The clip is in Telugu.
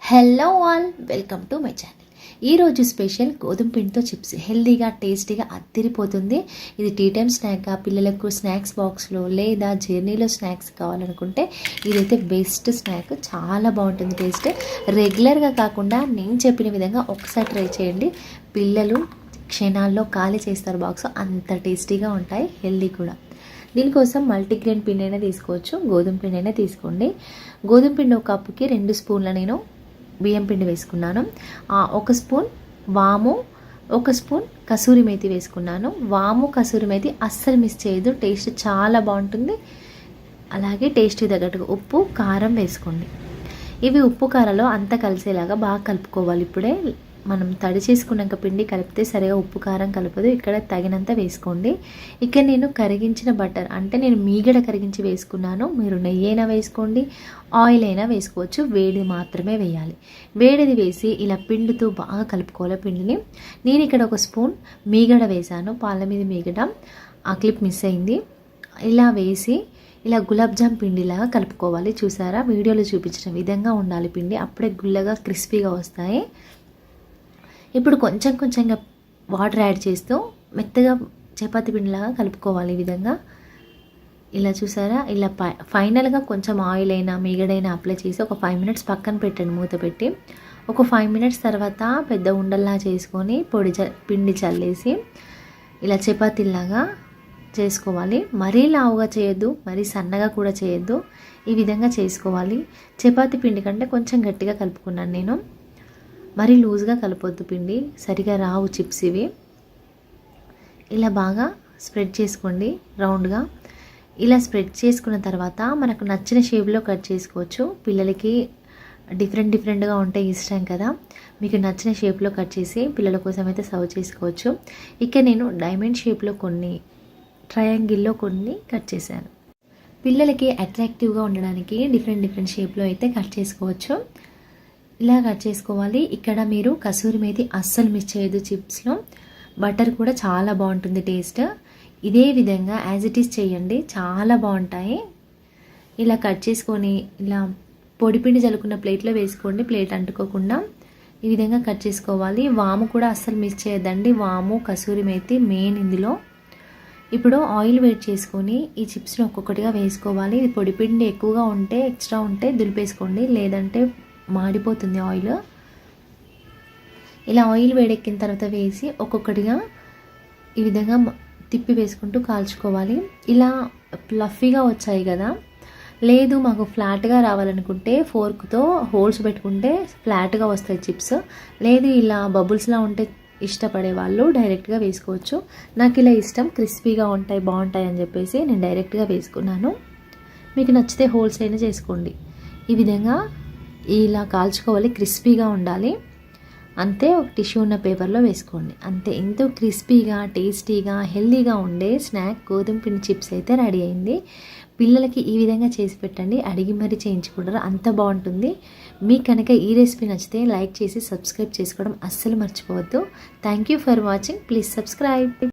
Hello all, welcome to my channel. ఈరోజు స్పెషల్ గోధుమ పిండితో చిప్స్. హెల్తీగా టేస్టీగా అద్దిరిపోతుంది. ఇది టీ టైమ్ స్నాక్గా, పిల్లలకు స్నాక్స్ బాక్స్లో లేదా జర్నీలో స్నాక్స్ కావాలనుకుంటే ఇదైతే బెస్ట్ స్నాక్. చాలా బాగుంటుంది టేస్ట్. రెగ్యులర్గా కాకుండా నేను చెప్పిన విధంగా ఒకసారి ట్రై చేయండి. పిల్లలు క్షణాల్లో ఖాళీ చేస్తారు బాక్స్. అంత టేస్టీగా ఉంటాయి, హెల్తీ కూడా. దీనికోసం మల్టీగ్రెయిన్ పిండి అయినా తీసుకోవచ్చు, గోధుమ పిండి అయినా తీసుకోండి. గోధుమ పిండి ఒక కప్పుకి 2 స్పూన్ల నేను బియ్యం పిండి వేసుకున్నాను. 1 స్పూన్ వాము, 1 స్పూన్ కసూరి మేతి వేసుకున్నాను. వాము కసూరి మేతి అస్సలు మిస్ చేయదు, టేస్ట్ చాలా బాగుంటుంది. అలాగే టేస్ట్ తగ్గట్టుగా ఉప్పు కారం వేసుకోండి. ఇవి ఉప్పు కారాలో అంతా కలిసేలాగా బాగా కలుపుకోవాలి. ఇప్పుడే మనం తడి చేసుకున్నాక పిండి కలిపితే సరిగా ఉప్పు కారం కలపదు. ఇక్కడ తగినంత వేసుకోండి. ఇక్కడ నేను కరిగించిన బటర్, అంటే నేను మీగడ కరిగించి వేసుకున్నాను. మీరు నెయ్యి అయినా వేసుకోండి, ఆయిల్ అయినా వేసుకోవచ్చు. వేడి మాత్రమే వేయాలి. వేడిది వేసి ఇలా పిండితో బాగా కలుపుకోవాలి పిండిని. నేను ఇక్కడ 1 స్పూన్ మీగడ వేసాను, పాల మీద మీగడ. ఆ క్లిప్ మిస్ అయింది. ఇలా వేసి ఇలా గులాబ్ జామ్ పిండిలాగా కలుపుకోవాలి. చూసారా, వీడియోలో చూపించిన విధంగా ఉండాలి పిండి. అప్పుడే గుల్లగా క్రిస్పీగా వస్తాయి. ఇప్పుడు కొంచెం కొంచెంగా వాటర్ యాడ్ చేస్తూ మెత్తగా చపాతీ పిండిలాగా కలుపుకోవాలి. ఈ విధంగా ఇలా చూసారా, ఇలా ఫైనల్గా కొంచెం ఆయిల్ అయినా మీగడైనా అప్లై చేసి ఒక 5 మినిట్స్ పక్కన పెట్టండి, మూత పెట్టి. ఒక 5 మినిట్స్ తర్వాత పెద్ద ఉండల్లా చేసుకొని పిండి చల్లేసి ఇలా చపాతీలాగా చేసుకోవాలి. మరీ లావుగా చేయొద్దు, మరీ సన్నగా కూడా చేయొద్దు. ఈ విధంగా చేసుకోవాలి. చపాతీ పిండి కంటే కొంచెం గట్టిగా కలుపుకున్నాను నేను. మరీ లూజ్గా కలపొద్దు, పిండి సరిగా రావు చిప్స్ ఇవి. ఇలా బాగా స్ప్రెడ్ చేసుకోండి రౌండ్గా. ఇలా స్ప్రెడ్ చేసుకున్న తర్వాత మనకు నచ్చిన షేప్లో కట్ చేసుకోవచ్చు. పిల్లలకి డిఫరెంట్గా ఉంటే ఇష్టం కదా, మీకు నచ్చిన షేప్లో కట్ చేసి పిల్లల కోసం అయితే సర్వ్ చేసుకోవచ్చు. ఇక్కడ నేను డైమండ్ షేప్లో కొన్ని, ట్రయాంగిల్లో కొన్ని కట్ చేశాను. పిల్లలకి అట్రాక్టివ్గా ఉండడానికి డిఫరెంట్ షేప్లో అయితే కట్ చేసుకోవచ్చు. ఇలా కట్ చేసుకోవాలి. ఇక్కడ మీరు కసూరి మేతి అస్సలు మిస్ చేయదు చిప్స్లో. బటర్ కూడా చాలా బాగుంటుంది టేస్ట్. ఇదే విధంగా యాజ్ ఇట్ ఈస్ చేయండి, చాలా బాగుంటాయి. ఇలా కట్ చేసుకొని ఇలా పొడిపిండి చల్లుకున్న ప్లేట్లో వేసుకోండి, ప్లేట్ అంటుకోకుండా. ఈ విధంగా కట్ చేసుకోవాలి. వాము కూడా అస్సలు మిస్ చేయొద్దండి. వాము కసూరి మేతి మెయిన్ ఇందులో. ఇప్పుడు ఆయిల్ వేడి చేసుకొని ఈ చిప్స్ని ఒక్కొక్కటిగా వేసుకోవాలి. ఇది పొడిపిండి ఎక్కువగా ఉంటే, ఎక్స్ట్రా ఉంటే దులిపేసుకోండి, లేదంటే మాడిపోతుంది ఆయిల్. ఇలా ఆయిల్ వేడెక్కిన తర్వాత వేసి ఒక్కొక్కటిగా ఈ విధంగా తిప్పి వేసుకుంటూ కాల్చుకోవాలి. ఇలా ఫ్లఫీగా వచ్చాయి కదా, లేదు మాకు ఫ్లాట్గా రావాలనుకుంటే ఫోర్క్తో హోల్స్ పెట్టుకుంటే ఫ్లాట్గా వస్తాయి చిప్స్. లేదు ఇలా బబుల్స్లా ఉంటే ఇష్టపడే వాళ్ళు డైరెక్ట్గా వేసుకోవచ్చు. నాకు ఇలా ఇష్టం, క్రిస్పీగా ఉంటాయి, బాగుంటాయి అని చెప్పేసి నేను డైరెక్ట్గా వేసుకున్నాను. మీకు నచ్చితే హోల్స్ అయినా చేసుకోండి. ఈ విధంగా ఇలా కాల్చుకోవాలి, క్రిస్పీగా ఉండాలి. అంతే, ఒక టిష్యూ ఉన్న పేపర్లో వేసుకోండి. అంతే, ఎంతో క్రిస్పీగా టేస్టీగా హెల్తీగా ఉండే స్నాక్ గోధుమ పిండి చిప్స్ అయితే రెడీ అయింది. పిల్లలకి ఈ విధంగా చేసి పెట్టండి, అడిగి మరీ చేయించుకుంటారు, అంత బాగుంటుంది. మీకు కనుక ఈ రెసిపీ నచ్చితే లైక్ చేసి సబ్స్క్రైబ్ చేసుకోవడం అస్సలు మర్చిపోవద్దు. Thank you for watching. Please subscribe.